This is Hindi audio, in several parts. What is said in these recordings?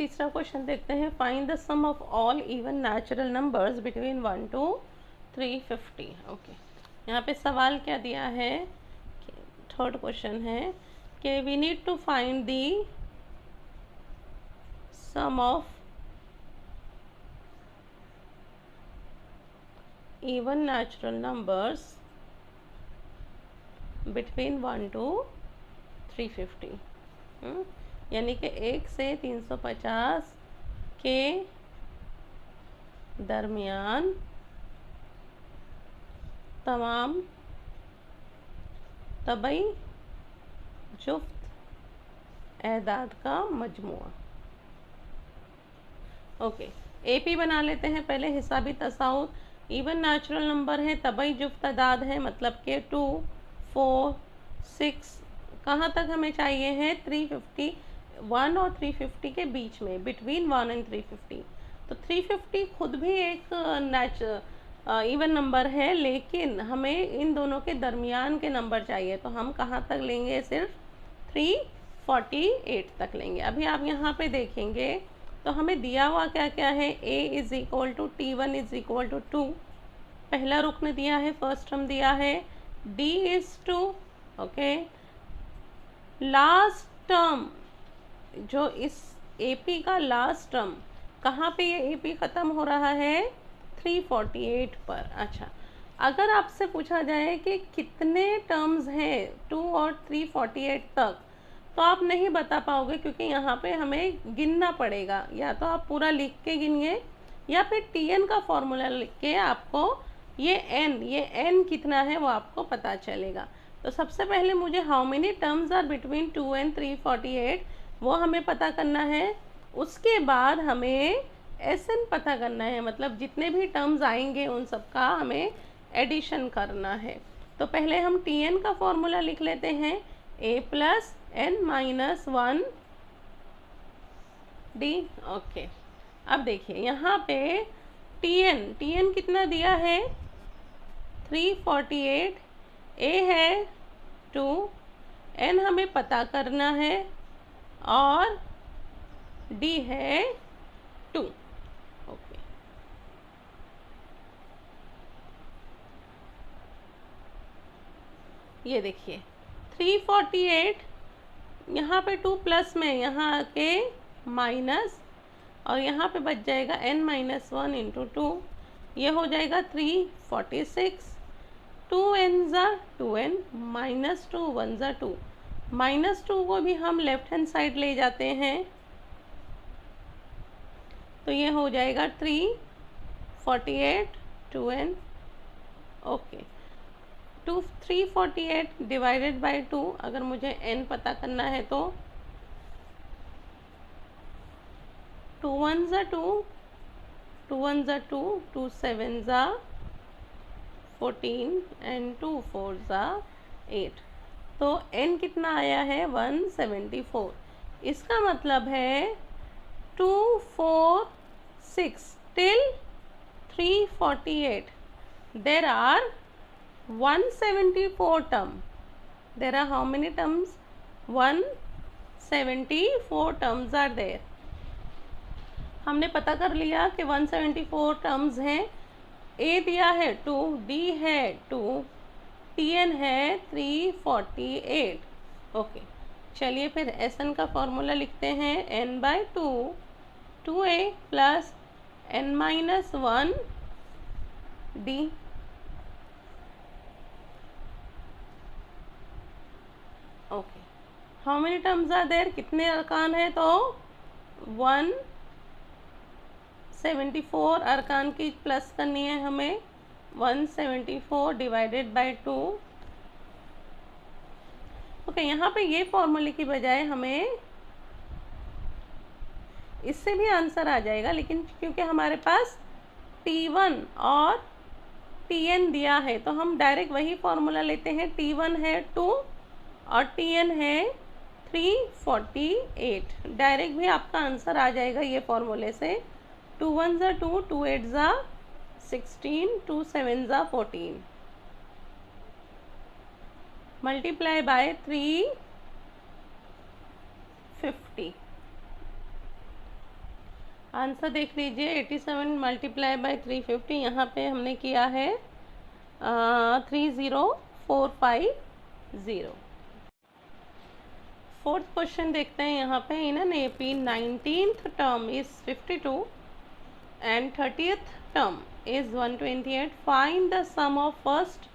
तीसरा क्वेश्चन देखते हैं। Find the sum of all even natural numbers between 1 to 350। Okay, यहाँ पे सवाल क्या दिया है, थर्ड क्वेश्चन है कि we need to find the sum of even natural numbers between 1 to 350। यानी कि 1 से 350 के दरमियान तमाम तबई जुफ्त एदाद का मजमुआ। ओके, एपी बना लेते हैं पहले। हिसाबी तसाउत, इवन नेचुरल नंबर है, तबई जुफ्त एदाद है, मतलब कि 2, 4, 6, कहाँ तक हमें चाहिए है 350, 1 और 350 के बीच में, बिटवीन 1 एंड 350। तो 350 खुद भी एक इवन नंबर है, लेकिन हमें इन दोनों के दरमियान के नंबर चाहिए, तो हम कहाँ तक लेंगे, सिर्फ 348 तक लेंगे। अभी आप यहाँ पे देखेंगे तो हमें दिया हुआ क्या क्या है, a is equal to T1 is equal to 2, पहला रुकन दिया है, फर्स्ट टर्म दिया है, d is 2। Okay, last term जो इस AP का लास्ट टर्म, कहाँ पे ये AP ख़त्म हो रहा है, 348 पर। अच्छा, अगर आपसे पूछा जाए कि कितने टर्म्स हैं 2 और 348 तक, तो आप नहीं बता पाओगे, क्योंकि यहाँ पे हमें गिनना पड़ेगा। या तो आप पूरा लिख के गिनिए, या फिर TN का फॉर्मूला लिख के आपको ये n कितना है वो आपको पता चलेगा। तो सबसे पहले मुझे how many terms are between 2 and 348 वो हमें पता करना है। उसके बाद हमें SN पता करना है, मतलब जितने भी टर्म्स आएंगे उन सब का हमें एडिशन करना है। तो पहले हम TN का फॉर्मूला लिख लेते हैं, a plus n minus 1 d। Okay, अब देखिए यहाँ पे TN कितना दिया है, 348, a है 2, n हमें पता करना है, और d है 2। ओके, ये देखिए 348, यहाँ पे 2 प्लस में यहाँ आके माइनस, और यहाँ पे बच जाएगा n माइनस 1 इंटू 2, ये हो जाएगा 346। 2n ज़ा 2n, माइनस 2 1 ज़ा 2, माइनस 2 को भी हम लेफ्ट हैंड साइड ले जाते हैं, तो ये हो जाएगा 348 2n। ओके, 348 डिवाइडेड बाई 2, अगर मुझे n पता करना है तो 2 1 ज़ा 2, 2 1 ज़ा 2, 2 7 ज़ा 14 एंड 2 4 ज़ा 8। तो n कितना आया है 174। इसका मतलब है 246 till 348 there are 174 term. There are how many terms? 174 terms are there. हमने पता कर लिया कि 174 टर्म्स हैं। A दिया है 2, D है 2, TN है 348। ओके, चलिए फिर SN का फॉर्मूला लिखते हैं, n by 2, 2A plus n minus 1 D। Okay, how many terms are there, कितने अरकान है, तो 174 अरकान की प्लस करनी है हमें, 174 डिवाइडेड बाई 2। ओके, यहाँ पे ये फॉर्मूले की बजाय हमें इससे भी आंसर आ जाएगा, लेकिन क्योंकि हमारे पास T1 और TN दिया है, तो हम डायरेक्ट वही फॉर्मूला लेते हैं। T1 है 2 और TN है 348। डायरेक्ट भी आपका आंसर आ जाएगा ये फॉर्मूले से। 2 1 ज़ा 2, 2 8 ज़ा 16, 2 7 ज़ा 14, मल्टीप्लाई बाय 350। आंसर देख लीजिए, 87 मल्टीप्लाई बाई 350, यहाँ पे हमने किया है 30450। फोर्थ क्वेश्चन देखते हैं यहाँ पे। In an AP 19th term is 52 and 30th term is 128, find the sum of first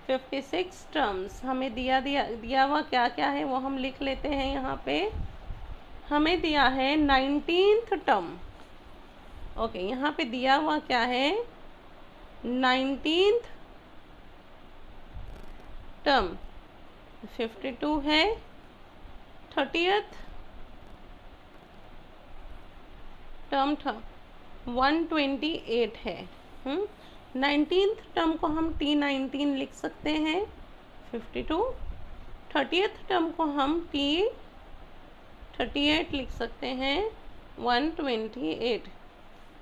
56 terms. हमें दिया हुआ क्या क्या है वो हम लिख लेते हैं। यहाँ पे हमें दिया है 19th टर्म। ओके, यहाँ पे दिया हुआ क्या है, 19th टर्म 52 है, 30th टर्म 128 है। 19th टर्म को हम T19 लिख सकते हैं 52, 30th टर्म को हम T38 लिख सकते हैं 128।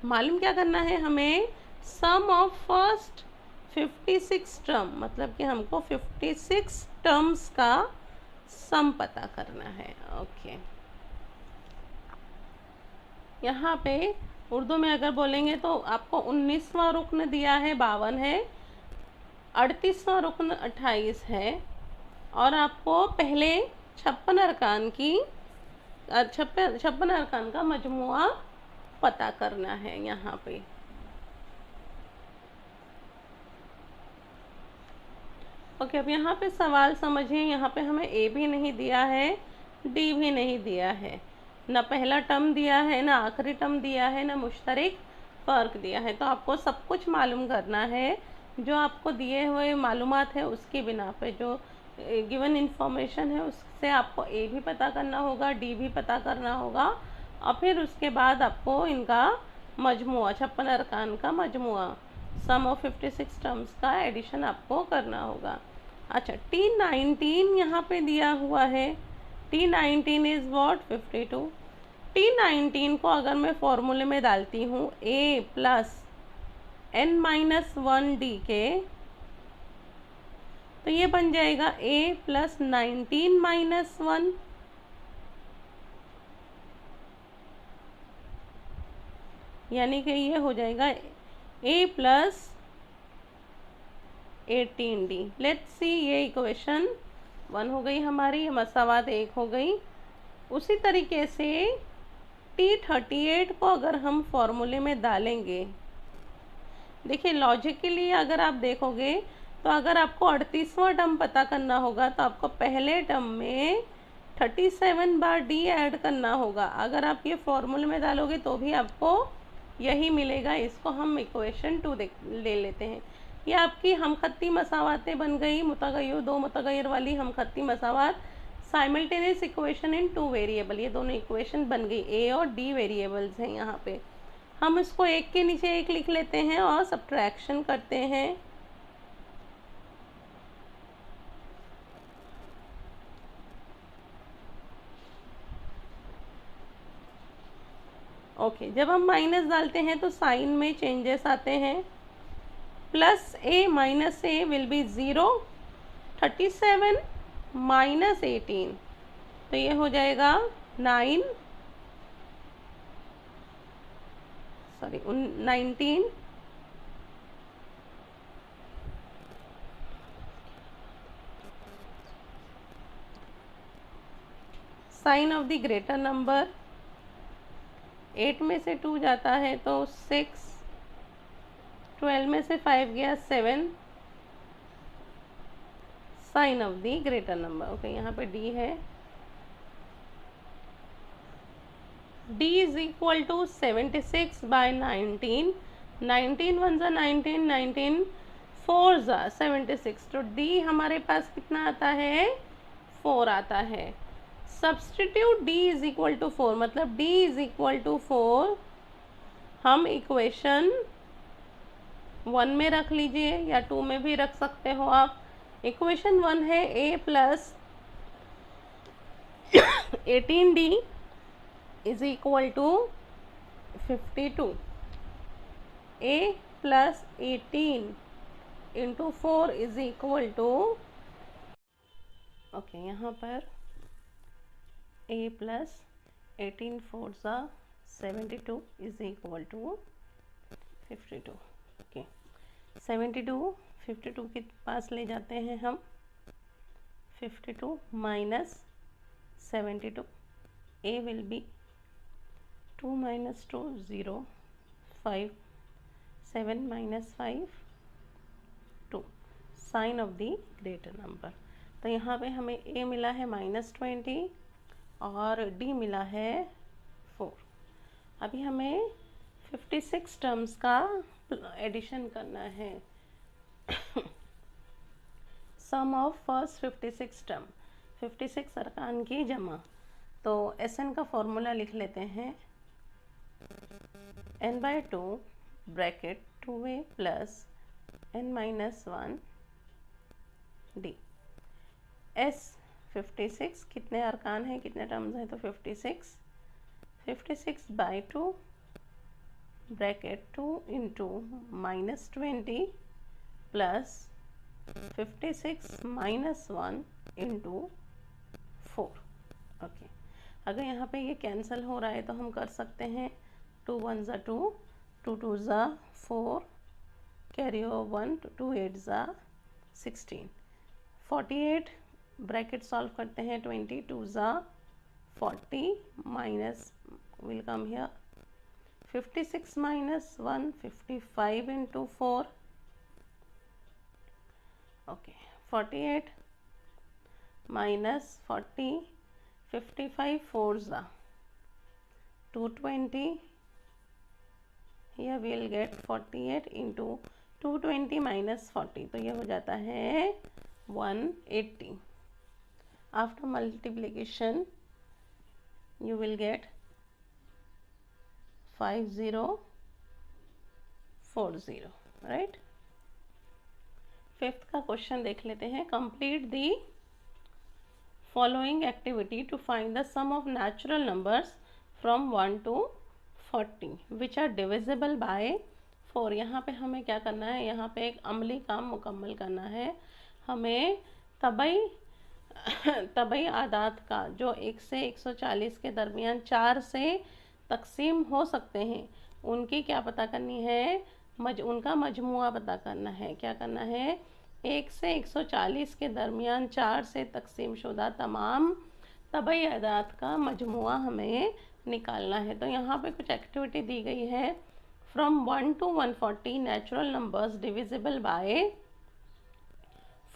मालूम क्या करना है हमें, सम ऑफ फर्स्ट 56 टर्म, मतलब कि हमको 56 टर्म्स का सम पता करना है। ओके, यहाँ पे उर्दू में अगर बोलेंगे तो आपको 19वां रुक्न दिया है 52 है, 38वां रुक्न 28 है, और आपको पहले 56 अरकान की 56 अरकान का मजमुआ पता करना है यहाँ पे। ओके, अब यहाँ पे सवाल समझिए। यहाँ पे हमें ए भी नहीं दिया है, डी भी नहीं दिया है, ना पहला टर्म दिया है, ना आखिरी टर्म दिया है, ना मुश्तरक फ़र्क दिया है। तो आपको सब कुछ मालूम करना है। जो आपको दिए हुए मालूमात है उसकी बिना पे, जो गिवन इंफॉर्मेशन है उससे आपको ए भी पता करना होगा, डी भी पता करना होगा, और फिर उसके बाद आपको इनका मजमुआ, 56 अरकान का मजमुआ, सम ऑफ 56 टर्म्स का एडिशन आपको करना होगा। अच्छा, T19 यहाँ पे दिया हुआ है। T19 is what, 52। T19 को अगर मैं फॉर्मूले में डालती हूँ A प्लस n-1 के, तो ये बन जाएगा A प्लस 19-1, यानी कि ये हो जाएगा A plus 18D। Let's see, ये इक्वेशन 1 हो गई हमारी, मसावात 1 हो गई। उसी तरीके से T38 को अगर हम फॉर्मूले में डालेंगे, देखिए लॉजिकली अगर आप देखोगे तो अगर आपको 38वां टर्म पता करना होगा तो आपको पहले टर्म में 37 बार D ऐड करना होगा। अगर आप ये फॉर्मूले में डालोगे तो भी आपको यही मिलेगा। इसको हम इक्वेशन 2 ले लेते हैं। ये आपकी हमखत्ती मसावातें बन गई, मुतगय्यर, दो मुतगय्यर वाली हमखत्ती मसावात, साइमल्टेनियस इक्वेशन इन 2 वेरिएबल। ये दोनों इक्वेशन बन गई, ए और डी वेरिएबल्स हैं यहाँ पे। हम इसको एक के नीचे एक लिख लेते हैं और सब्ट्रैक्शन करते हैं। ओके, जब हम माइनस डालते हैं तो साइन में चेंजेस आते हैं। Plus A minus A will be 0, 37 minus 18, तो ये हो जाएगा 19। Sign of the greater number, 8 में से 2 जाता है तो 6, 12 में से 5 गया 7, sign of the greater number. Okay, यहाँ पे डी है। D is equal to 76 by 19, 19 1 ज़ा 19, 19 4 ज़ा 76, तो D हमारे पास कितना आता है, 4 आता है। Substitute D is equal to 4, मतलब D इज इक्वल टू 4 हम इक्वेशन 1 में रख लीजिए या 2 में भी रख सकते हो आप। इक्वेशन 1 है A plus 18D is equal to 52, A plus 18 into 4 is equal to, okay, यहाँ पर A प्लस 18 4 ज़ा 72 इज इक्वल टू 52। ओके, 72 52 के पास ले जाते हैं हम। 52 minus 72, a will be 2 minus 2 0, 5, 7 minus 5 2, sign of the greater number. तो यहाँ पे हमें a मिला है -20 और d मिला है 4। अभी हमें 56 टर्म्स का एडिशन करना है। सम ऑफ फर्स्ट 56 टर्म, 56 अरकान की जमा। तो SN का फॉर्मूला लिख लेते हैं, n/2 bracket 2a plus n-1 d। S 56 कितने अरकान हैं, कितने टर्म्स हैं, तो 56 56/2 bracket 2 into -20 plus 56 minus 1 into 4। Okay, अगर यहाँ पे ये कैंसिल हो रहा है तो हम कर सकते हैं 2 1 ज़ा 2, 2 2 ज़ा 4, कैरी ओवर 1, 2 8 ज़ा 16, 48 ब्रैकेट सॉल्व करते हैं, 22 ज़ा 40 minus will come here 56 minus 1 55 into 4। Okay, 48 minus 40 55 4 ज़ा 220, here we will get 48 into 220 minus 40, तो ये हो जाता है 180। After multiplication you will get 5040, right. Fifth का क्वेश्चन देख लेते हैं। Complete the following activity to find the sum of natural numbers from 1 to 40 which are divisible by 4। यहाँ पे हमें क्या करना है, यहाँ पे एक अमली काम मुकम्मल करना है। हमें तबई आदात का जो 1 से 140 के दरमियान 4 से तकसीम हो सकते हैं, उनकी क्या पता करनी है, उनका मजमुआ पता करना है। क्या करना है, 1 से 140 के दरमियान 4 से तकसीम शुदा तमाम तबई आदात का मजमुआ हमें निकालना है। तो यहाँ पे कुछ एक्टिविटी दी गई है। From 1 to 140 natural numbers divisible by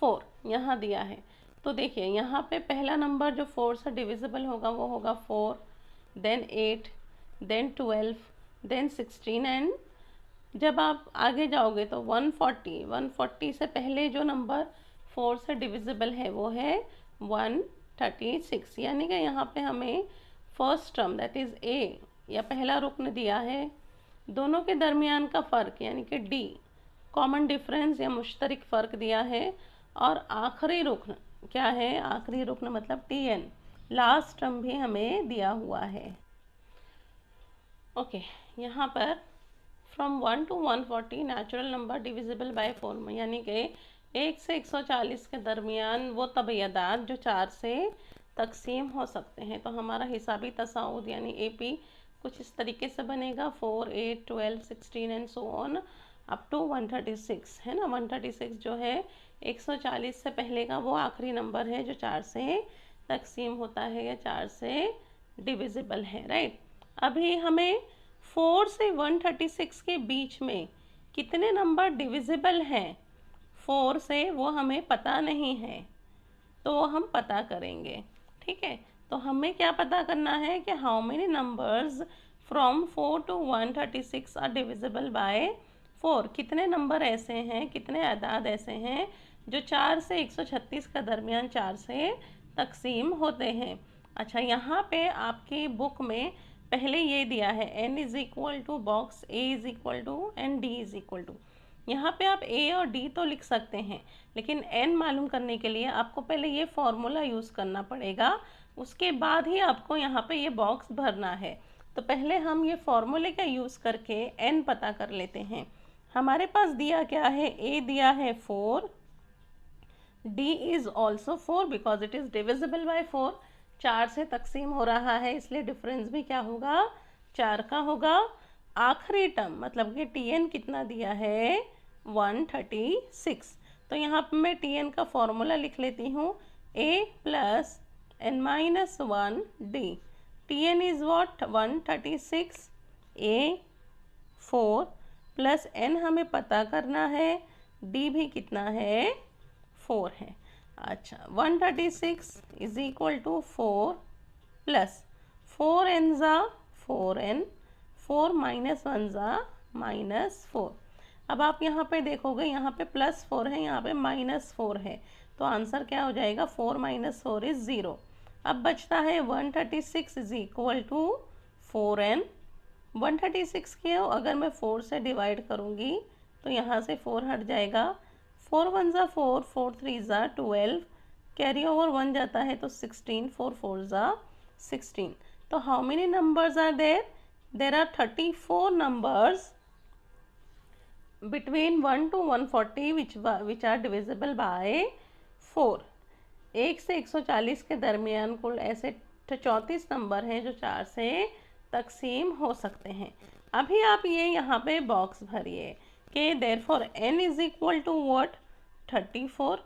4 यहाँ दिया है। तो देखिए यहाँ पे पहला नंबर जो 4 से डिविजिबल होगा वो होगा 4, देन 8, देन 12, देन 16 एंड जब आप आगे जाओगे तो 140 से पहले जो नंबर 4 से डिविजिबल है वो है 136। यानी कि यहाँ पे हमें first term that is a या पहला रुकन दिया है, दोनों के दरमियान का फ़र्क यानी कि डी कॉमन डिफरेंस या मुश्तरक फ़र्क दिया है, और आखिरी रुकन क्या है, आखिरी रुकन मतलब TN लास्ट टर्म भी हमें दिया हुआ है। ओके, यहाँ पर from 1 to 140 natural number divisible by 4 यानी कि 1 से 140 के दरमियान वो तबैयदात जो 4 से तकसीम हो सकते हैं। तो हमारा हिसाबी तसाउद यानी AP कुछ इस तरीके से बनेगा 4, 8, 12, 16 and so on up to 136 है ना। 136 जो है 140 से पहले का वो आखिरी नंबर है जो 4 से तकसीम होता है या 4 से डिविजिबल है, राइट। अभी हमें 4 से 136 के बीच में कितने नंबर डिविजिबल हैं 4 से, वो हमें पता नहीं है, तो वो हम पता करेंगे, ठीक है। तो हमें क्या पता करना है कि how many numbers from 4 to 136 are divisible by 4। कितने नंबर ऐसे हैं, कितने आदाद ऐसे हैं जो 4 से 136 का दरमियान 4 से तकसीम होते हैं। अच्छा, यहाँ पे आपकी बुक में पहले ये दिया है n is equal to box a is equal to and d is equal to. यहाँ पे आप a और d तो लिख सकते हैं, लेकिन n मालूम करने के लिए आपको पहले ये फॉर्मूला यूज़ करना पड़ेगा, उसके बाद ही आपको यहाँ पे ये बॉक्स भरना है। तो पहले हम ये फॉर्मूले का यूज़ करके n पता कर लेते हैं। हमारे पास दिया क्या है, a दिया है 4, d is also 4 because it is divisible by 4। 4 से तकसीम हो रहा है इसलिए डिफरेंस भी क्या होगा, 4 का होगा। आखिरी टर्म मतलब कि Tn कितना दिया है 136। तो यहाँ पर मैं Tn का फॉर्मूला लिख लेती हूँ, a plus n minus 1 d। Tn is what 136, a 4 plus n हमें पता करना है, d भी कितना है 4 है। अच्छा 136 is equal to 4 plus 4n ज़ा 4n, 4 माइनस 1 ज़ा -4। अब आप यहाँ पे देखोगे, यहाँ पे +4 है, यहाँ पे -4 है, तो आंसर क्या हो जाएगा 4 माइनस 4 इज 0। अब बचता है 136 इज इक्वल टू 4n। 136 को अगर मैं 4 से डिवाइड करूँगी तो यहाँ से 4 हट जाएगा, 4 1 ज़ा 4, 4 3 ज़ा 12, कैरी ओवर 1 जाता है तो 16, 4 4 ज़ा 16। तो how many numbers are there? There are 34 numbers between 1 to 140 which are divisible by 4। 1 से 140 के दरमियान कुल ऐसे 34 नंबर हैं जो 4 से तकसीम हो सकते हैं। अभी आप ये यहाँ पे बॉक्स भरिए कि therefore n is equal to what 34।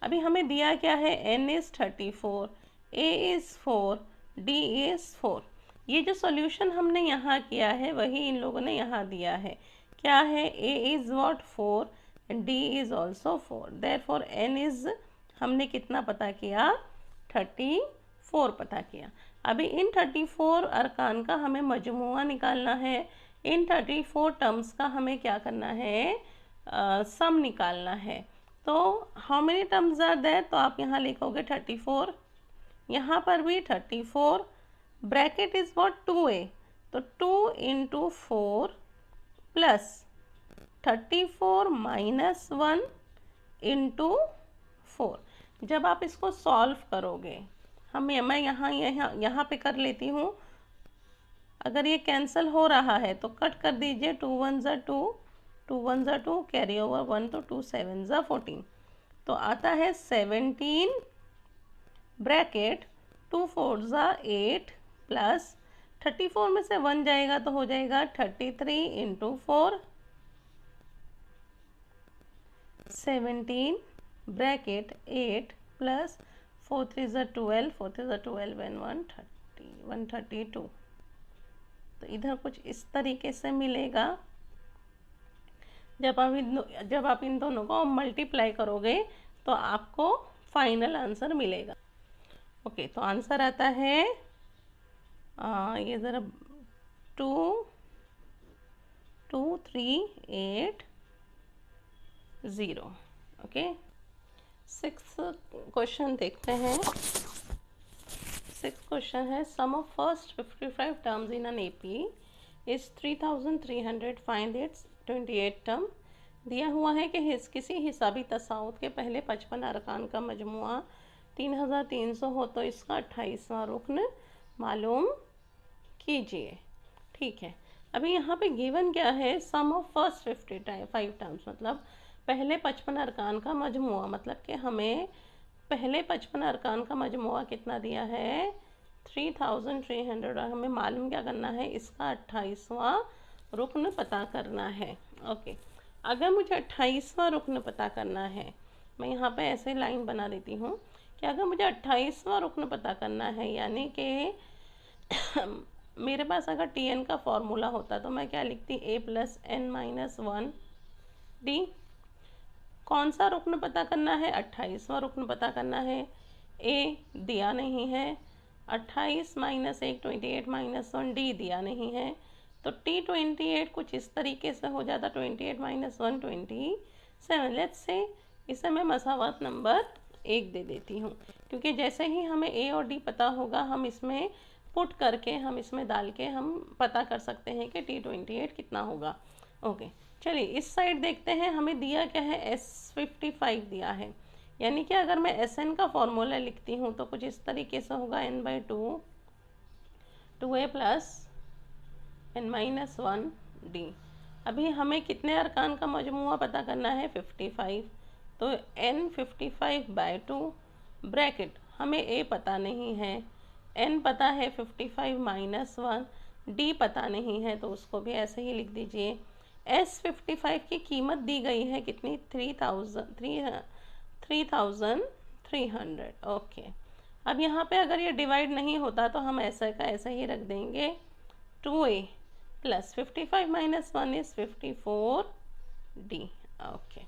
अभी हमें दिया क्या है, n is 34, a is 4, d is 4। ये जो सॉल्यूशन हमने यहाँ किया है वही इन लोगों ने यहाँ दिया है। क्या है, a is what 4 and d is also 4। Therefore n is हमने कितना पता किया 34 पता किया। अभी इन 34 अरकान का हमें मजमुआ निकालना है। इन 34 टर्म्स का हमें क्या करना है, सम निकालना है। तो how many terms are there? तो आप यहाँ लिखोगे 34, यहाँ पर भी 34, ब्रैकेट इज व्हाट 2a, तो 2 इंटू 4 प्लस 34 माइनस 1 इंटू 4। जब आप इसको सॉल्व करोगे, मैं यहाँ पे कर लेती हूँ। अगर ये कैंसिल हो रहा है तो कट कर दीजिए, 2 1 ज़ा 2, 2 1 ज़ा 2, कैरी ओवर 1, तो 2 7 ज़ा 14। तो आता है 17 ब्रैकेट 2 4 ज़ा 8 प्लस 34 में से 1 जाएगा तो हो जाएगा 33 इंटू 4, 17 ब्रैकेट 8 प्लस 4 3 ज़ा 12, 4 3 ज़ा 12 एंड 132। तो इधर कुछ इस तरीके से मिलेगा। जब आप इन दोनों को मल्टीप्लाई करोगे तो आपको फाइनल आंसर मिलेगा। ओके, तो आंसर आता है ये ज़रा 2 2 3 8 0। ओके, 6th क्वेश्चन देखते हैं। 6th क्वेश्चन है, sum of first 55 terms in an AP is 3300, find its 28 term. दिया हुआ है कि किसी हिसाबी तसाउत के पहले 55 अरकान का मजमुआ 3300 हो तो इसका 28वां रुकन मालूम कीजिए। ठीक है, अभी यहाँ पे गिवन क्या है, सम ऑफ फर्स्ट 55 टर्म्स मतलब पहले 55 अरकान का मजमुआ, मतलब कि हमें पहले 55 अरकान का मजमुआ कितना दिया है 3300, और हमें मालूम क्या करना है, इसका 28वां रुकन पता करना है। ओके, अगर मुझे 28वां रुकन पता करना है, मैं यहाँ पे ऐसे लाइन बना देती हूँ कि अगर मुझे 28वां रुकन पता करना है, यानी कि मेरे पास अगर Tn का फॉर्मूला होता तो मैं क्या लिखती, a plus n minus 1 d। कौन सा रुकन पता करना है, 28वां रुकन पता करना है। a दिया नहीं है, 28 माइनस 1 28 माइनस 1 d दिया नहीं है, तो t28 कुछ इस तरीके से हो जाता, 28 माइनस 1 27। लेट्स से इसे मैं मसावत नंबर 1 दे देती हूँ, क्योंकि जैसे ही हमें a और d पता होगा हम इसमें पुट करके, हम इसमें डाल के हम पता कर सकते हैं कि t28 कितना होगा। ओके, चलिए इस साइड देखते हैं, हमें दिया क्या है, S55 दिया है, यानी कि अगर मैं Sn का फॉर्मूला लिखती हूँ तो कुछ इस तरीके से होगा, n/2 2a plus n minus 1 d। अभी हमें कितने अरकान का मजमुआ पता करना है 55, तो n 55/2 ब्रैकेट, हमें a पता नहीं है, n पता है 55 माइनस 1, डी पता नहीं है तो उसको भी ऐसे ही लिख दीजिए। S55 की कीमत दी गई है कितनी, 3300। ओके, अब यहाँ पे अगर ये डिवाइड नहीं होता तो हम ऐसा का ऐसा ही रख देंगे, 2A plus 55 minus 1 is 54D। Okay,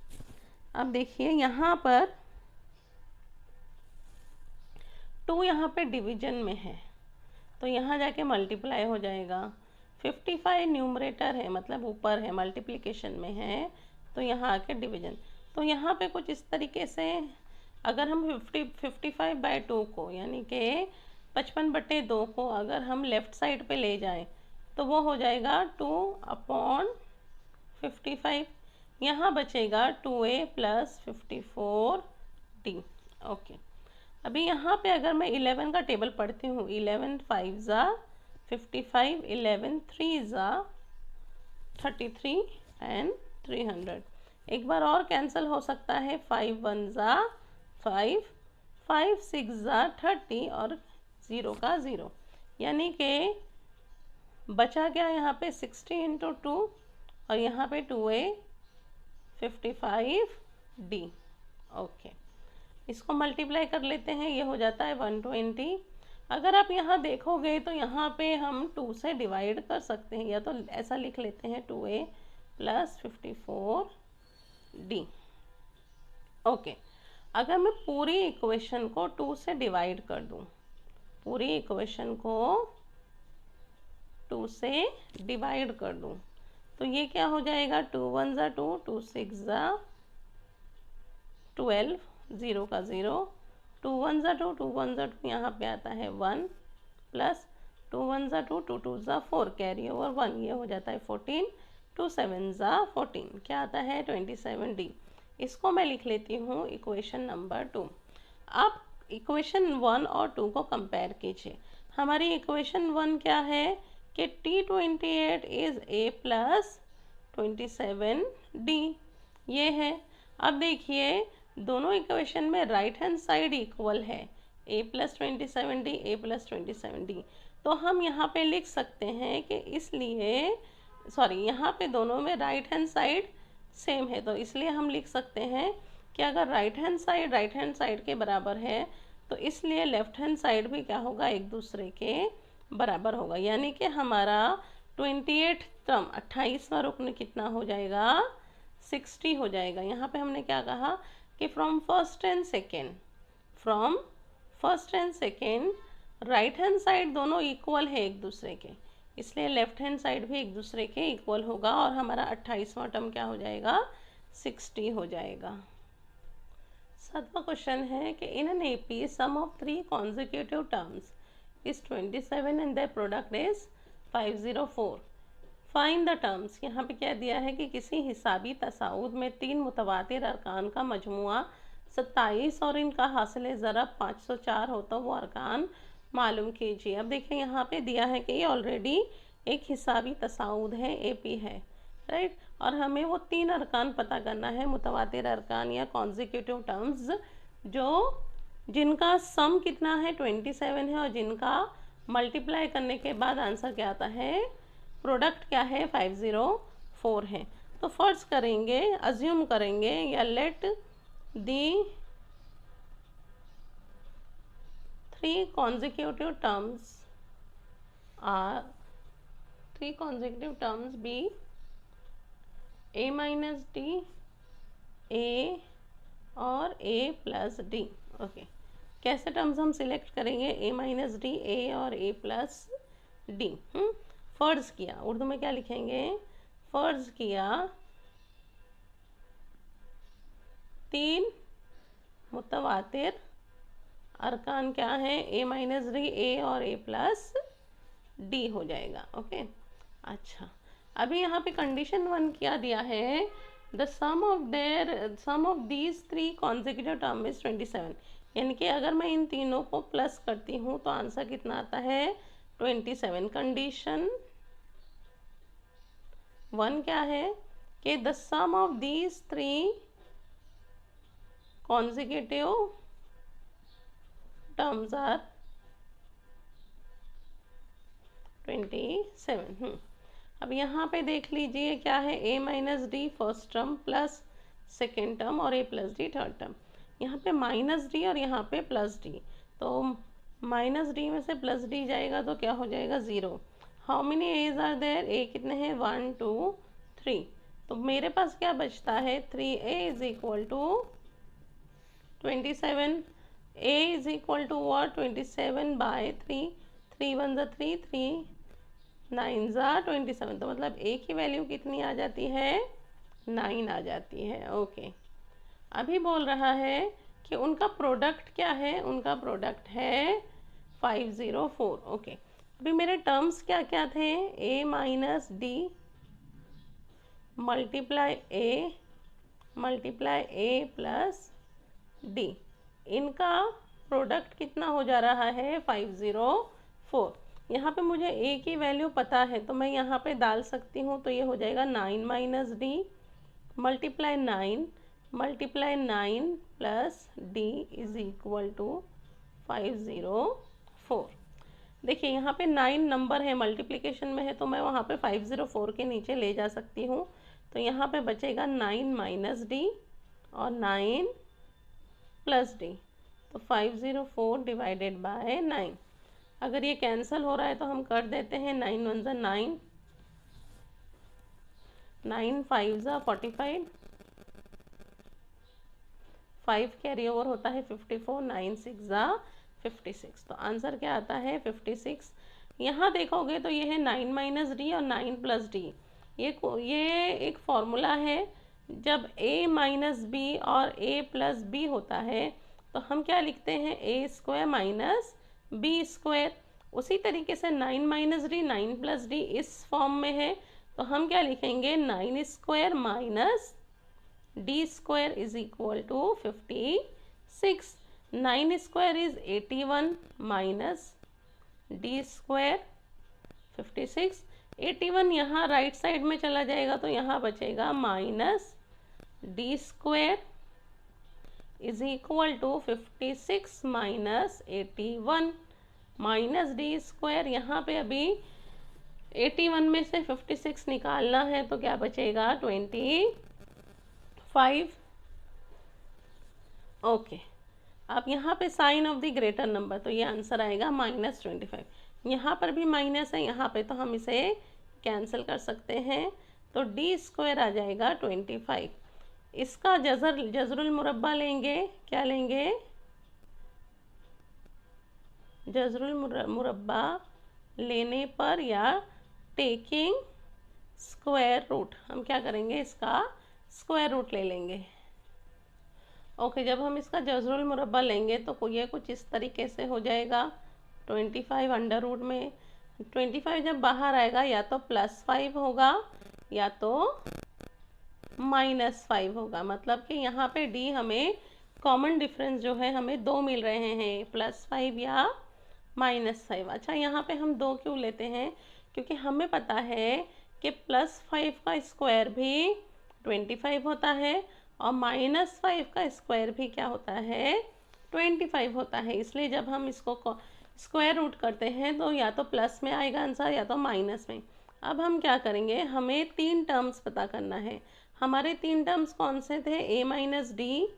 अब देखिए यहाँ पर 2 यहाँ पे डिवीजन में है तो यहाँ जाके मल्टीप्लाई हो जाएगा। 55 न्यूमरेटर है मतलब ऊपर है, मल्टीप्लिकेशन में है, तो यहाँ आके डिवीजन। तो यहाँ पे कुछ इस तरीके से अगर हम 55/2 को यानी कि 55/2 को अगर हम लेफ़्ट साइड पे ले जाएं तो वो हो जाएगा 2/55। यहाँ बचेगा 2A प्लस 54D। ओके, अभी यहाँ पे अगर मैं 11 का टेबल पढ़ती हूँ, 11 5 ज़ा 55, 11 3 ज़ा 33 एंड 300। एक बार और कैंसिल हो सकता है, 5 1 ज़ा 5, 5 6 ज़ा 30 और 0 का 0, यानी कि बचा क्या यहाँ पे 60 इंटू 2 और यहाँ पे 2A 55D। ओके, इसको मल्टीप्लाई कर लेते हैं, ये हो जाता है 120। अगर आप यहाँ देखोगे तो यहाँ पे हम 2 से डिवाइड कर सकते हैं, या तो ऐसा लिख लेते हैं 2A प्लस 54D। ओके, अगर मैं पूरी इक्वेशन को 2 से डिवाइड कर दूँ, पूरी इक्वेशन को 2 से डिवाइड कर दूँ तो ये क्या हो जाएगा, 2 1 ज़ा 2, 2 6 ज़ा 12, 0 का 0, 2 1 ज़ा 2, 2 1 ज़ा 2, यहाँ पे आता है 1 प्लस 2 1 ज़ा 2, 2 2 ज़ा 4, कैरी ओवर 1, ये हो जाता है 14, 2 7 ज़ा 14, क्या आता है 27D। इसको मैं लिख लेती हूँ इक्वेशन नंबर 2। आप इक्वेशन 1 और 2 को कंपेयर कीजिए। हमारी इक्वेशन 1 क्या है कि T28 is A plus 27D, ये है। अब देखिए दोनों इक्वेशन में राइट हैंड साइड इक्वल है, A plus 27D, A plus 27D, तो हम यहाँ पे लिख सकते हैं कि इसलिए यहाँ पे दोनों में राइट हैंड साइड सेम है, तो इसलिए हम लिख सकते हैं कि अगर राइट हैंड साइड के बराबर है तो इसलिए लेफ्ट हैंड साइड भी क्या होगा, एक दूसरे के बराबर होगा, यानी कि हमारा 28 टर्म 28वां रुकन कितना हो जाएगा, 60 हो जाएगा। यहाँ पे हमने क्या कहा कि from first and second right hand side दोनों इक्वल है एक दूसरे के, इसलिए लेफ्ट हैंड साइड भी एक दूसरे के इक्वल होगा और हमारा 28वां टर्म क्या हो जाएगा, 60 हो जाएगा। 7वां क्वेश्चन है कि in an AP sum of 3 consecutive terms is 27 and the product is 504। Find the terms. यहाँ पे क्या दिया है कि किसी हिसाबी तसाउद में 3 मुतवातिर अरकान का मजमुआ 27 और इनका हासिल ज़रब 504 हो तो वो अरकान मालूम कीजिए। अब देखिए यहाँ पे दिया है कि ये ऑलरेडी एक हिसाबी तसाउद है, AP है, राइट, और हमें वो 3 अरकान पता करना है, मुतवातिर अरकान या कॉन्जिक्यूटिव टर्म्स, जो जिनका सम कितना है 27 है और जिनका मल्टीप्लाई करने के बाद आंसर क्या आता है, प्रोडक्ट क्या है 504 है। तो फर्ज करेंगे, अज्यूम करेंगे या let the 3 consecutive terms be A minus D, A और A प्लस D। ओके, कैसे टर्म्स हम सिलेक्ट करेंगे, A माइनस डी, A और A प्लस D। फर्ज किया, उर्दू में क्या लिखेंगे, फर्ज किया 3 मुतवातिर अरकान क्या है, A माइनस डी, A और A प्लस D हो जाएगा। ओके, अच्छा, अभी यहाँ पे कंडीशन 1 क्या दिया है, the sum of these 3 consecutive term is 27, यानी कि अगर मैं इन तीनों को प्लस करती हूँ तो आंसर कितना आता है 27। कंडीशन 1 क्या है कि the sum of these 3 consecutive terms are 27। अब यहाँ पे देख लीजिए क्या है, a minus D first term plus second term और a plus D third term. यहाँ पे माइनस डी और यहाँ पे प्लस डी, तो माइनस डी में से प्लस डी जाएगा तो क्या हो जाएगा 0। How many A's are there, A कितने हैं 1 2 3, तो मेरे पास क्या बचता है 3a is equal to 27। a is equal to what 27/3, 3 1 ज़ा 3, 3 9 ज़ा 27, तो मतलब a की वैल्यू कितनी आ जाती है 9 आ जाती है। ओके, अभी बोल रहा है कि उनका प्रोडक्ट क्या है, उनका प्रोडक्ट है 504। ओके, अभी मेरे टर्म्स क्या क्या थे, a minus D multiply a plus D, इनका प्रोडक्ट कितना हो जा रहा है 504। यहाँ पे मुझे a की वैल्यू पता है तो मैं यहाँ पे डाल सकती हूँ, तो ये हो जाएगा 9 minus D multiply 9 plus D is equal to 504। देखिए यहाँ पे 9 नंबर है, मल्टीप्लिकेशन में है, तो मैं वहाँ पे 504 के नीचे ले जा सकती हूँ, तो यहाँ पे बचेगा 9 माइनस डी और 9 प्लस डी, तो 504 डिवाइडेड बाय 9। अगर ये कैंसिल हो रहा है तो हम कर देते हैं, 9 1 ज़ा 9, 9 5 ज़ा 45, 5 कैरी ओवर होता है 54, 9 6 ज़ा 56, तो आंसर क्या आता है 56। यहाँ देखोगे तो ये है 9 माइनस डी और 9 प्लस डी, ये एक फॉर्मूला है, जब a माइनस बी और a प्लस बी होता है तो हम क्या लिखते हैं a square minus B square. उसी तरीके से 9 माइनस डी 9 प्लस डी इस फॉर्म में है, तो हम क्या लिखेंगे 9 square minus D square is equal to 56। 9 square is 81 minus D square 56। 81 यहाँ राइट साइड में चला जाएगा तो यहाँ बचेगा minus D square is equal to 56 minus 81, minus D square, यहाँ पे अभी 81 में से 56 निकालना है तो क्या बचेगा 25। ओके, अब यहाँ पे sign of the greater number, तो ये आंसर आएगा -25। यहाँ पर भी माइनस है, यहाँ पे तो हम इसे कैंसिल कर सकते हैं, तो डी स्क्वायर आ जाएगा 25। इसका जज़रुल मुरब्बा लेंगे, क्या लेंगे जज़रुल मुरब्बा लेने पर या टेकिंग स्क्वायर रूट, हम क्या करेंगे इसका स्क्वायर रूट ले लेंगे। ओके, जब हम इसका जज़रुल मुरब्बा लेंगे तो ये कुछ इस तरीके से हो जाएगा 25 अंडर रूट में। 25 जब बाहर आएगा या तो +5 होगा या तो -5 होगा, मतलब कि यहाँ पे डी हमें कॉमन डिफरेंस जो है हमें 2 मिल रहे हैं, +5 या -5। अच्छा, यहाँ पे हम 2 क्यों लेते हैं, क्योंकि हमें पता है कि +5 का स्क्वायर भी 25 होता है और -5 का स्क्वायर भी क्या होता है 25 होता है। इसलिए जब हम इसको स्क्वायर रूट करते हैं तो या तो प्लस में आएगा आंसर या तो माइनस में। अब हम क्या करेंगे, हमें 3 टर्म्स पता करना है। हमारे 3 टर्म्स कौन से थे, a माइनस डी,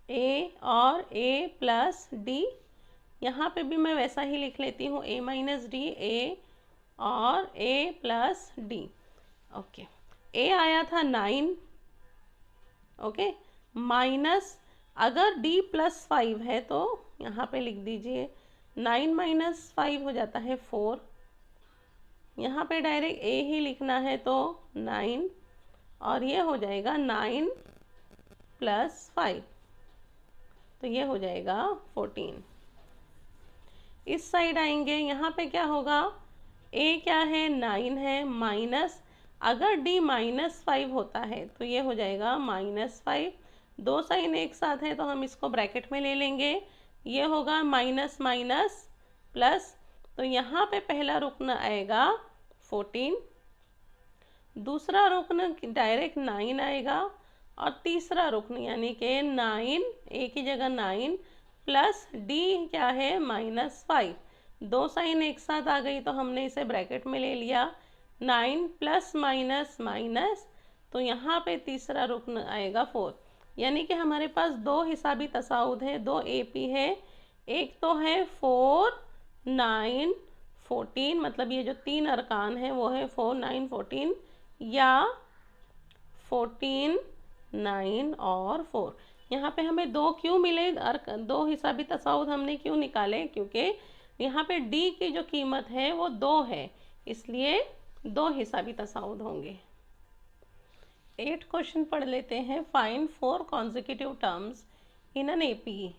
a और a प्लस डी। यहाँ पे भी मैं वैसा ही लिख लेती हूँ, a माइनस डी, a और a plus D. Okay, a आया था 9, ओके, माइनस अगर d +5 है तो यहाँ पे लिख दीजिए 9 - 5 हो जाता है 4। यहाँ पे डायरेक्ट a ही लिखना है तो 9 और ये हो जाएगा 9 + 5, तो ये हो जाएगा 14। इस साइड आएंगे, यहाँ पे क्या होगा, a क्या है 9 है, माइनस अगर d -5 होता है तो ये हो जाएगा -5। 2 साइन एक साथ है तो हम इसको ब्रैकेट में ले लेंगे, ये होगा माइनस माइनस प्लस, तो यहाँ पे पहला रुकन आएगा 14, दूसरा रुकन डायरेक्ट 9 आएगा और तीसरा रुकन यानी कि 9, a की जगह 9 प्लस d क्या है -5, दो साइन एक साथ आ गई तो हमने इसे ब्रैकेट में ले लिया। 9 प्लस माइनस माइनस, तो यहाँ पे तीसरा रुकन आएगा 4। यानी कि हमारे पास दो हिसाबी तसाउद है, दो एपी है। एक तो है 4 9 14, मतलब ये जो तीन अरकान है वो है 4 9 14, या 14 9 और 4। यहाँ पे हमें दो क्यों मिले, दो हिसाबी तसाउद हमने क्यों निकाले, क्योंकि यहाँ पे डी की जो कीमत है वो 2 है, इसलिए दो हिसाबी तसाउद होंगे। 8 क्वेश्चन पढ़ लेते हैं। Find 4 consecutive terms in an AP.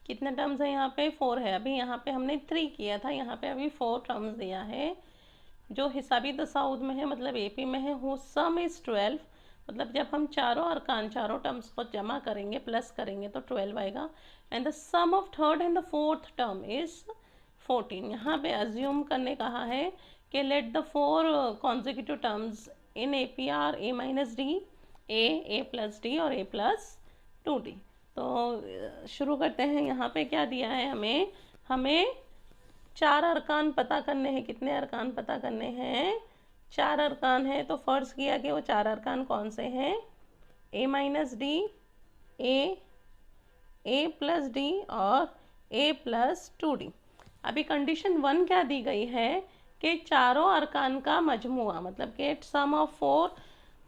कितने टर्म्स है यहाँ पे, 4 है। अभी यहाँ पे हमने 3 किया था, यहाँ पे अभी 4 टर्म्स दिया है जो हिसाबी तसाउद में है, मतलब एपी में है। हु सम इज 12, मतलब जब हम चारों अरकान चारों टर्म्स को जमा करेंगे प्लस करेंगे तो 12 आएगा। And the sum of third and the fourth term is 14। यहाँ पे अज्यूम करने कहा है कि let the 4 consecutive terms in A P are A minus D, A plus D और ए प्लस 2d। तो शुरू करते हैं। यहाँ पे क्या दिया है हमें चार अरकान पता करने हैं। कितने अरकान पता करने हैं, 4 अरकान है। तो फर्ज किया कि वो 4 अरकान कौन से हैं, A minus D, A plus D और ए प्लस 2d। अभी कंडीशन 1 क्या दी गई है कि चारों अरकान का मजमुआ, मतलब कि sum of 4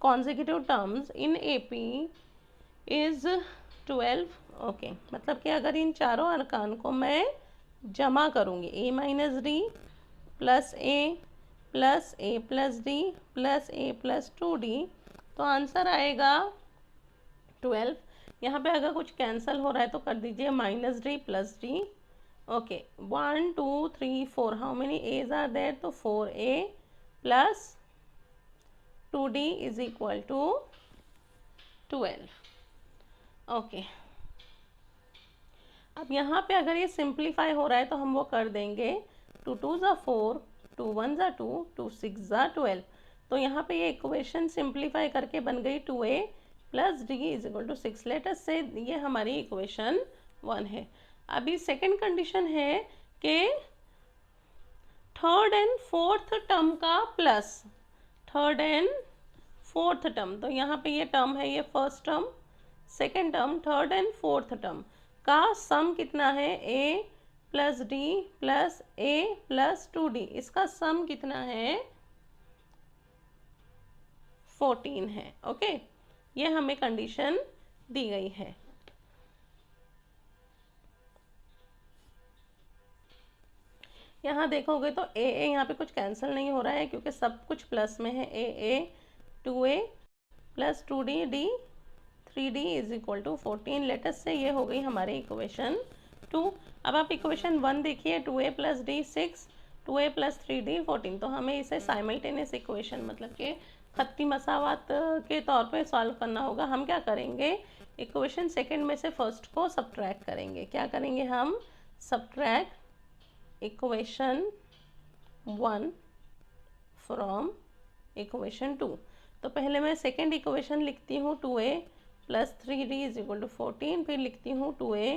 consecutive terms in AP is 12। Okay, मतलब कि अगर इन चारों अरकान को मैं जमा करूँगी, ए माइनस डी प्लस ए प्लस डी प्लस ए प्लस 2d, तो आंसर आएगा 12। यहाँ पे अगर कुछ कैंसिल हो रहा है तो कर दीजिए minus D plus D. Okay, 1 2 3 4, how many A's are there, तो 4a plus 2d is equal to 12। Okay, अब यहाँ पे अगर ये सिंप्लीफाई हो रहा है तो हम वो कर देंगे। 2 2 ज़ा 4, 2 1 ज़ा 2, 2 6 ज़ा 12। तो यहाँ पे ये इक्वेशन सिंप्लीफाई करके बन गई 2a plus D is equal to 6। Let us से ये हमारी इक्वेशन 1 है। अभी सेकंड कंडीशन है कि थर्ड एंड फोर्थ टर्म का plus, third and fourth term, तो यहाँ पे ये टर्म है, ये first term, second term, third and fourth term का सम कितना है, a plus D plus A plus 2d, इसका सम कितना है, 14 है। ओके, ये हमें कंडीशन दी गई है। यहाँ देखोगे तो ए यहाँ पे कुछ कैंसिल नहीं हो रहा है क्योंकि सब कुछ प्लस में है। A 2a plus 2d D 3d is equal to 14। Latest से ये हो गई हमारी इक्वेशन 2। अब आप इक्वेशन 1 देखिए, 2a plus D 6, 2a plus 3d 14। तो हमें इसे साइमल्टेनियस इक्वेशन, मतलब कि खत्ती मसावत के तौर पे सॉल्व करना होगा। हम क्या करेंगे, इक्वेशन सेकंड में से फर्स्ट को सब्ट्रैक्ट करेंगे। क्या करेंगे हम, सब्ट्रैक्ट इक्वेशन 1 फ्रॉम इक्वेशन 2। तो पहले मैं सेकेंड इक्वेशन लिखती हूँ, 2a plus 3d is equal to 14, फिर लिखती हूँ 2a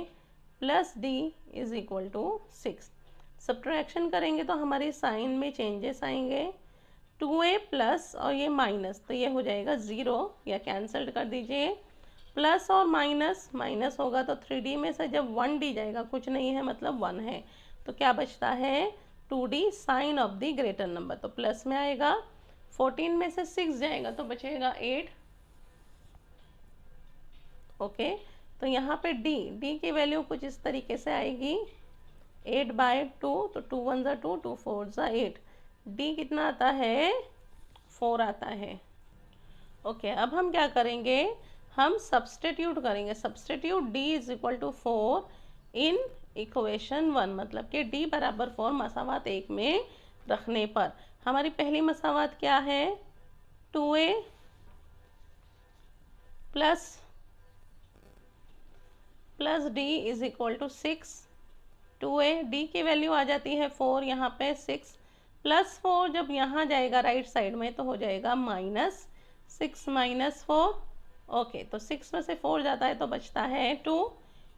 plus d is equal to 6। Subtraction करेंगे तो हमारे साइन में चेंजेस आएंगे, 2a प्लस और ये माइनस, तो ये हो जाएगा 0 या कैंसल्ड कर दीजिए। प्लस और माइनस, माइनस होगा तो 3d में से जब 1d जाएगा, कुछ नहीं है मतलब 1 है, तो क्या बचता है 2d sign of the greater number, तो प्लस में आएगा। 14 में से 6 जाएगा तो बचेगा 8। ओके, तो यहाँ पे d की वैल्यू कुछ इस तरीके से आएगी, 8/2, तो 2 1 ज़ा 2, 2 4 ज़ा 8, d कितना आता है, 4 आता है। ओके, अब हम क्या करेंगे, हम सब्सटीट्यूट करेंगे। Substitute d is equal to 4 in equation 1, मतलब कि d बराबर 4 मसावात 1 में रखने पर हमारी पहली मसावात क्या है, 2a plus d is equal to 6। 2a, d की वैल्यू आ जाती है 4, यहाँ पे 6 प्लस 4 जब यहाँ जाएगा राइट साइड में तो हो जाएगा माइनस 6 माइनस 4। ओके, तो 6 में से 4 जाता है तो बचता है 2।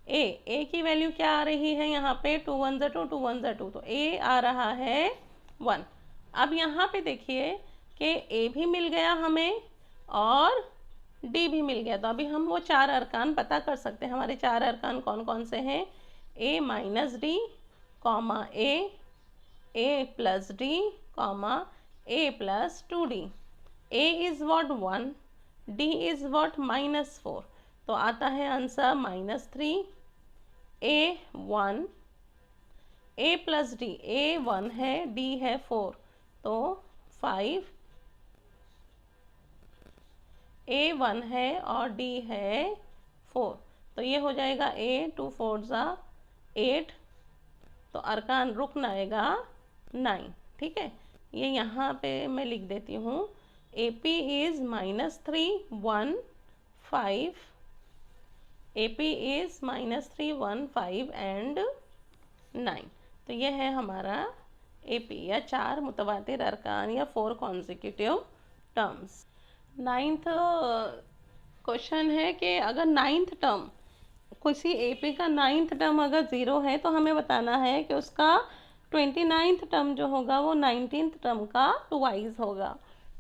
ए की वैल्यू क्या आ रही है यहाँ पे, 2 1 2 2 1 2, तो ए आ रहा है 1। अब यहाँ पे देखिए कि ए भी मिल गया हमें और डी भी मिल गया, तो अभी हम वो 4 अरकान पता कर सकते हैं। हमारे 4 अरकान कौन कौन से हैं, A minus D comma A plus D comma A plus 2d। A is what 1, D is what -4, तो आता है answer -3। A 1, A plus D, A 1 है, डी है 4, तो 5। ए 1 है और डी है 4, तो ये हो जाएगा ए 2 4 8, तो अरकान रुकन आएगा 9। ठीक है, ये यहाँ पे मैं लिख देती हूँ, A P is -3 1 5, A P is -3 1 5 and 9। तो ये है हमारा ए पी या 4 मुतवातिर अरकान या 4 कॉन्जिक्यूटिव टर्म्स। 9th क्वेश्चन है कि अगर 9th टर्म, किसी एपी का 9th टर्म अगर 0 है तो हमें बताना है कि उसका 29th टर्म जो होगा वो 19th टर्म का ट्वाइस होगा।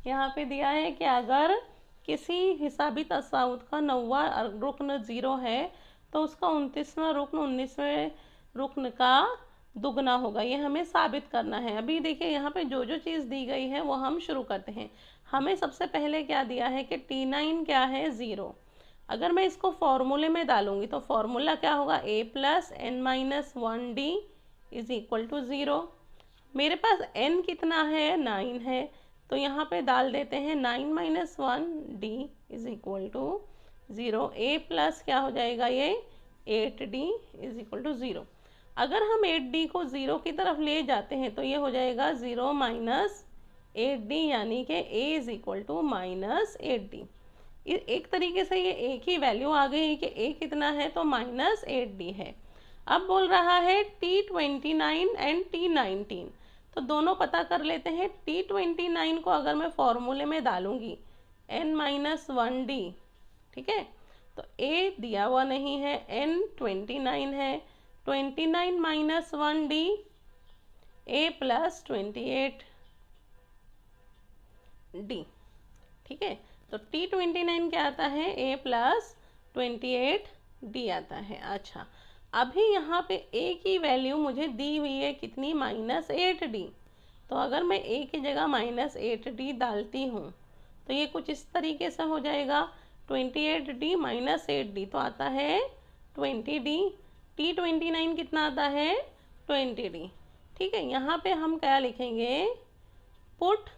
यहाँ पे दिया है कि अगर किसी हिसाबी तसाउत का 9वां रुकन 0 है तो उसका 29वां रुकन 19वें रुकन का दुगना होगा। ये हमें साबित करना है। अभी देखिए यहाँ पे जो जो चीज़ दी गई है वो हम शुरू करते हैं। हमें सबसे पहले क्या दिया है कि T9 क्या है, 0। अगर मैं इसको फॉर्मूले में डालूंगी तो फॉर्मूला क्या होगा, a plus n minus 1d is equal to 0। मेरे पास n कितना है, 9 है, तो यहाँ पे डाल देते हैं 9 minus 1d is equal to 0। a plus क्या हो जाएगा, ये 8d इज इक्वल टू 0। अगर हम 8d को 0 की तरफ ले जाते हैं तो ये हो जाएगा 0 माइनस 8d, यानी कि a is equal to minus 8d। एक तरीके से ये a की वैल्यू आ गई कि a कितना है, तो माइनस 8d है। अब बोल रहा है T29 एंड T19, तो दोनों पता कर लेते हैं। T29 को अगर मैं फॉर्मूले में डालूंगी n माइनस 1d, ठीक है, तो a दिया हुआ नहीं है, n 29 है, 29 minus 1d a plus 28d। ठीक है, तो T29 क्या आता है, a प्लस 28d आता है। अच्छा, अभी यहाँ पे a की वैल्यू मुझे दी हुई है कितनी, -8d। तो अगर मैं a की जगह -8d डालती हूँ तो ये कुछ इस तरीके से हो जाएगा, 28d माइनस 8d तो आता है 20d। T29 कितना आता है, 20d। ठीक है, यहाँ पे हम क्या लिखेंगे, put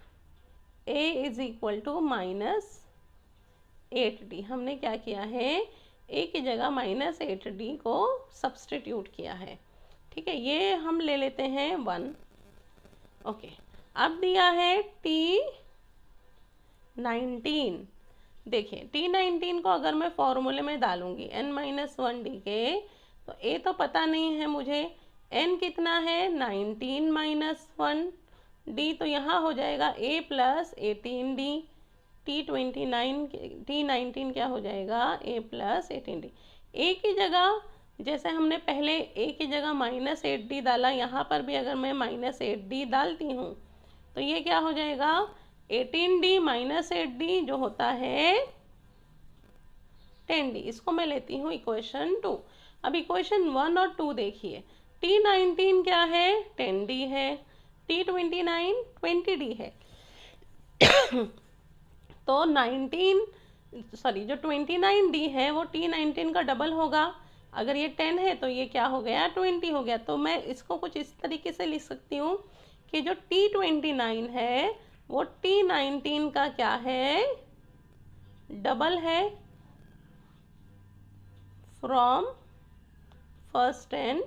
a is equal to -8d। हमने क्या किया है, a की जगह -8d को सब्सटीट्यूट किया है। ठीक है, ये हम ले लेते हैं 1। ओके, अब दिया है T19। देखिए T19 को अगर मैं फॉर्मूले में डालूंगी n माइनस 1d के, तो a तो पता नहीं है मुझे, n कितना है, 19 माइनस 1d, तो यहाँ हो जाएगा a प्लस 18d। T19 क्या हो जाएगा, a प्लस 18d। a की जगह, जैसे हमने पहले a की जगह -8d डाला, यहाँ पर भी अगर मैं -8d डालती हूँ तो ये क्या हो जाएगा, 18d माइनस 8d जो होता है 10d। इसको मैं लेती हूँ इक्वेशन 2। अब इक्वेशन 1 और 2 देखिए, T19 क्या है, 10d है, T29 20d है। तो 29d है वो T19 का डबल होगा। अगर ये 10 है तो ये क्या हो गया, 20 हो गया। तो मैं इसको कुछ इस तरीके से लिख सकती हूँ कि जो T29 है वो T19 का क्या है, डबल है, फ्रॉम फर्स्ट एंड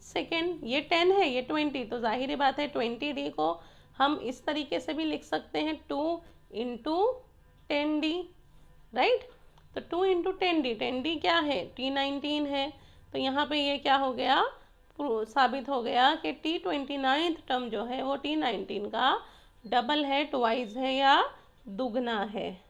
सेकेंड। ये 10 है, ये 20, तो जाहिर बात है 20d को हम इस तरीके से भी लिख सकते हैं, 2 इंटू 10d, राइट। तो 2 इंटू 10d क्या है, T19 है, तो यहाँ पे ये क्या हो गया, साबित हो गया कि T29 टर्म जो है वो T19 का डबल है, ट्वाइस है या दुगना है।